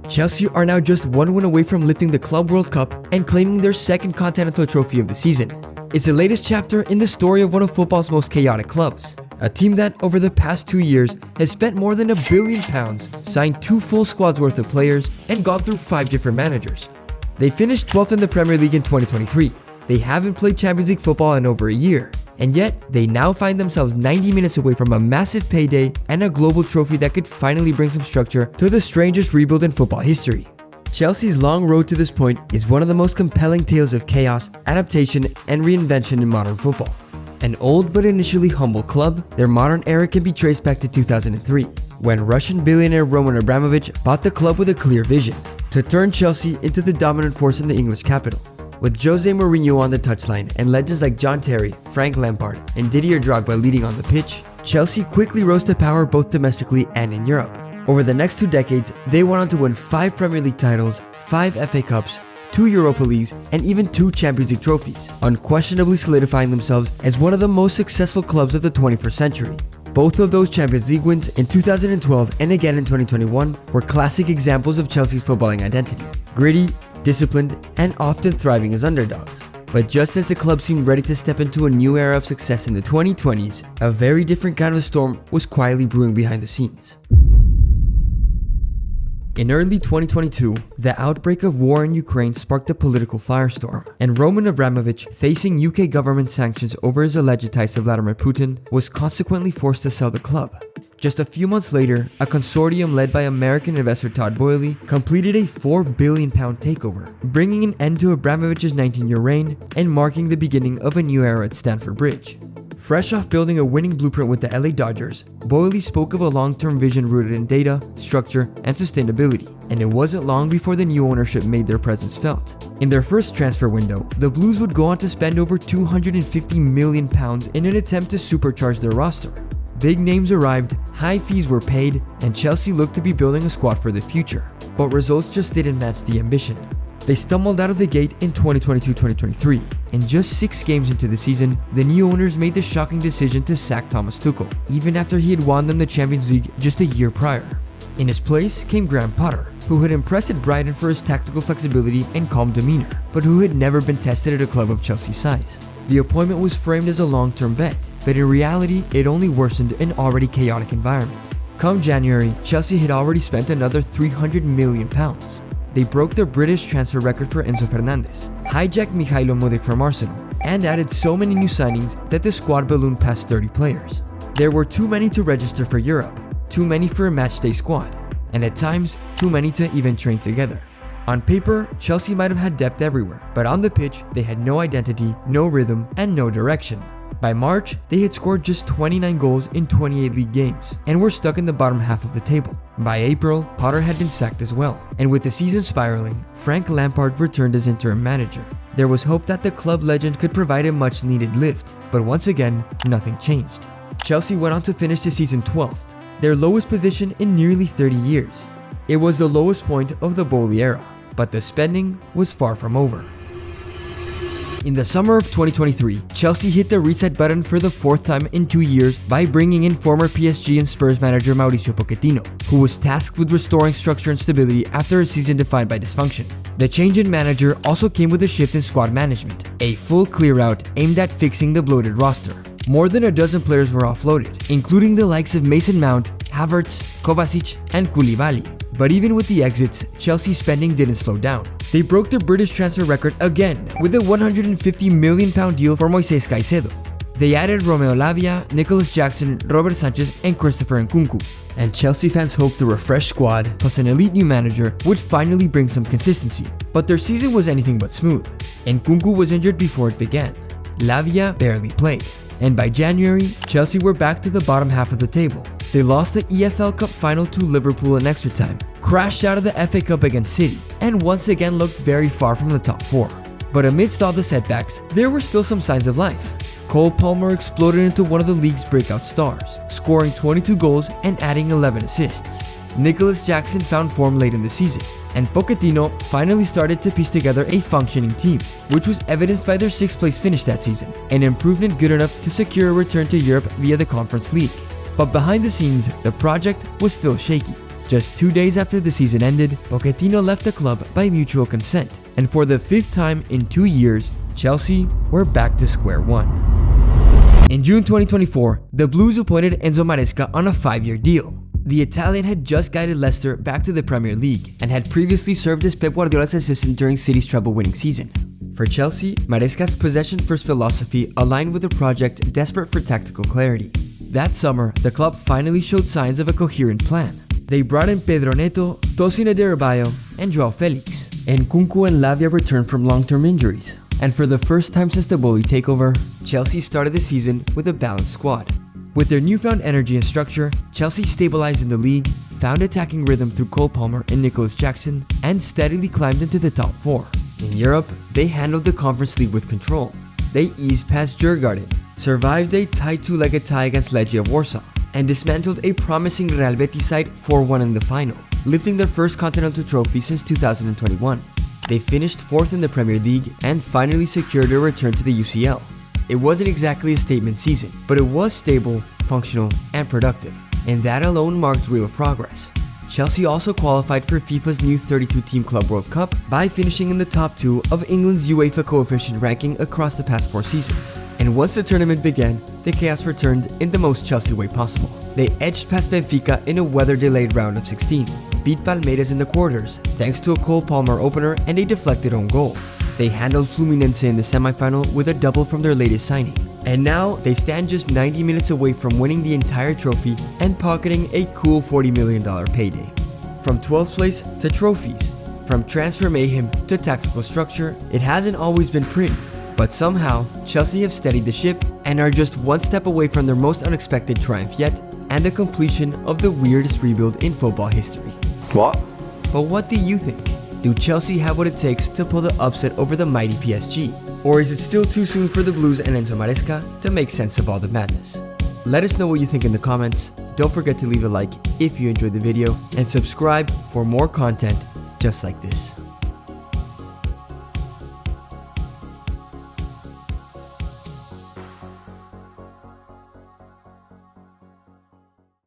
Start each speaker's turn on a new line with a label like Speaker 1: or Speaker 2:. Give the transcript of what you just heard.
Speaker 1: Chelsea are now just one win away from lifting the Club World Cup and claiming their second continental trophy of the season. It's the latest chapter in the story of one of football's most chaotic clubs. A team that, over the past 2 years, has spent more than £1 billion, signed 2 full squads worth of players, and gone through 5 different managers. They finished 12th in the Premier League in 2023. They haven't played Champions League football in over a year, and yet they now find themselves 90 minutes away from a massive payday and a global trophy that could finally bring some structure to the strangest rebuild in football history. Chelsea's long road to this point is one of the most compelling tales of chaos, adaptation, and reinvention in modern football. An old but initially humble club, their modern era can be traced back to 2003, when Russian billionaire Roman Abramovich bought the club with a clear vision: to turn Chelsea into the dominant force in the English capital. With Jose Mourinho on the touchline and legends like John Terry, Frank Lampard, and Didier Drogba leading on the pitch, Chelsea quickly rose to power both domestically and in Europe. Over the next 2 decades, they went on to win 5 Premier League titles, 5 FA Cups, 2 Europa Leagues, and even 2 Champions League trophies, unquestionably solidifying themselves as one of the most successful clubs of the 21st century. Both of those Champions League wins in 2012 and again in 2021 were classic examples of Chelsea's footballing identity: gritty, disciplined, and often thriving as underdogs. But just as the club seemed ready to step into a new era of success in the 2020s, a very different kind of storm was quietly brewing behind the scenes. In early 2022, the outbreak of war in Ukraine sparked a political firestorm, and Roman Abramovich, facing UK government sanctions over his alleged ties to Vladimir Putin, was consequently forced to sell the club. Just a few months later, a consortium led by American investor Todd Boehly completed a £4 billion takeover, bringing an end to Abramovich's 19-year reign and marking the beginning of a new era at Stamford Bridge. Fresh off building a winning blueprint with the LA Dodgers, Boehly spoke of a long-term vision rooted in data, structure, and sustainability, and it wasn't long before the new ownership made their presence felt. In their first transfer window, the Blues would go on to spend over £250 million in an attempt to supercharge their roster. Big names arrived, high fees were paid, and Chelsea looked to be building a squad for the future. But results just didn't match the ambition. They stumbled out of the gate in 2022-2023. In just 6 games into the season, the new owners made the shocking decision to sack Thomas Tuchel, even after he had won them the Champions League just a year prior. In his place came Graham Potter, who had impressed at Brighton for his tactical flexibility and calm demeanor, but who had never been tested at a club of Chelsea's size. The appointment was framed as a long-term bet, but in reality, it only worsened an already chaotic environment. Come January, Chelsea had already spent another £300 million. They broke the British transfer record for Enzo Fernandez, hijacked Mikhailo Mudryk from Arsenal, and added so many new signings that the squad ballooned past 30 players. There were too many to register for Europe, too many for a matchday squad, and at times, too many to even train together. On paper, Chelsea might have had depth everywhere, but on the pitch, they had no identity, no rhythm, and no direction. By March, they had scored just 29 goals in 28 league games, and were stuck in the bottom half of the table. By April, Potter had been sacked as well, and with the season spiraling, Frank Lampard returned as interim manager. There was hope that the club legend could provide a much-needed lift, but once again, nothing changed. Chelsea went on to finish the season 12th, their lowest position in nearly 30 years. It was the lowest point of the Boehly era, but the spending was far from over. In the summer of 2023, Chelsea hit the reset button for the 4th time in 2 years by bringing in former PSG and Spurs manager Mauricio Pochettino, who was tasked with restoring structure and stability after a season defined by dysfunction. The change in manager also came with a shift in squad management, a full clear-out aimed at fixing the bloated roster. More than a dozen players were offloaded, including the likes of Mason Mount, Havertz, Kovacic, and Koulibaly. But even with the exits, Chelsea's spending didn't slow down. They broke the British transfer record again with a £150 million deal for Moises Caicedo. They added Romeo Lavia, Nicholas Jackson, Robert Sanchez, and Christopher Nkunku. And Chelsea fans hoped the refreshed squad, plus an elite new manager, would finally bring some consistency. But their season was anything but smooth. Nkunku was injured before it began. Lavia barely played. And by January, Chelsea were back to the bottom half of the table. They lost the EFL Cup final to Liverpool in extra time, crashed out of the FA Cup against City, and once again looked very far from the top 4. But amidst all the setbacks, there were still some signs of life. Cole Palmer exploded into one of the league's breakout stars, scoring 22 goals and adding 11 assists. Nicholas Jackson found form late in the season, and Pochettino finally started to piece together a functioning team, which was evidenced by their 6th place finish that season, an improvement good enough to secure a return to Europe via the Conference League. But behind the scenes, the project was still shaky. Just 2 days after the season ended, Pochettino left the club by mutual consent, and for the 5th time in 2 years, Chelsea were back to square one. In June 2024, the Blues appointed Enzo Maresca on a 5-year deal. The Italian had just guided Leicester back to the Premier League and had previously served as Pep Guardiola's assistant during City's treble-winning season. For Chelsea, Maresca's possession-first philosophy aligned with a project desperate for tactical clarity. That summer, the club finally showed signs of a coherent plan. They brought in Pedro Neto, Tosin Adarabioyo, and Joao Felix, and Nkunku and Lavia returned from long-term injuries. And for the first time since the Boehly takeover, Chelsea started the season with a balanced squad. With their newfound energy and structure, Chelsea stabilized in the league, found attacking rhythm through Cole Palmer and Nicholas Jackson, and steadily climbed into the top 4. In Europe, they handled the Conference League with control. They eased past Djurgården, survived a tight 2-legged tie against Legia Warsaw, and dismantled a promising Real Betis side 4-1 in the final, lifting their first continental trophy since 2021. They finished 4th in the Premier League and finally secured a return to the UCL. It wasn't exactly a statement season, but it was stable, functional, and productive, and that alone marked real progress. Chelsea also qualified for FIFA's new 32-team Club World Cup by finishing in the top 2 of England's UEFA coefficient ranking across the past 4 seasons. And once the tournament began, the chaos returned in the most Chelsea way possible. They edged past Benfica in a weather-delayed round of 16, beat Palmeiras in the quarters thanks to a Cole Palmer opener and a deflected own goal. They handled Fluminense in the semifinal with a double from their latest signing. And now they stand just 90 minutes away from winning the entire trophy and pocketing a cool $40 million payday. From 12th place to trophies, from transfer mayhem to tactical structure, it hasn't always been pretty. But somehow, Chelsea have steadied the ship and are just one step away from their most unexpected triumph yet, and the completion of the weirdest rebuild in football history.
Speaker 2: What?
Speaker 1: But what do you think? Do Chelsea have what it takes to pull the upset over the mighty PSG? Or is it still too soon for the Blues and Enzo Maresca to make sense of all the madness? Let us know what you think in the comments. Don't forget to leave a like if you enjoyed the video and subscribe for more content just like this.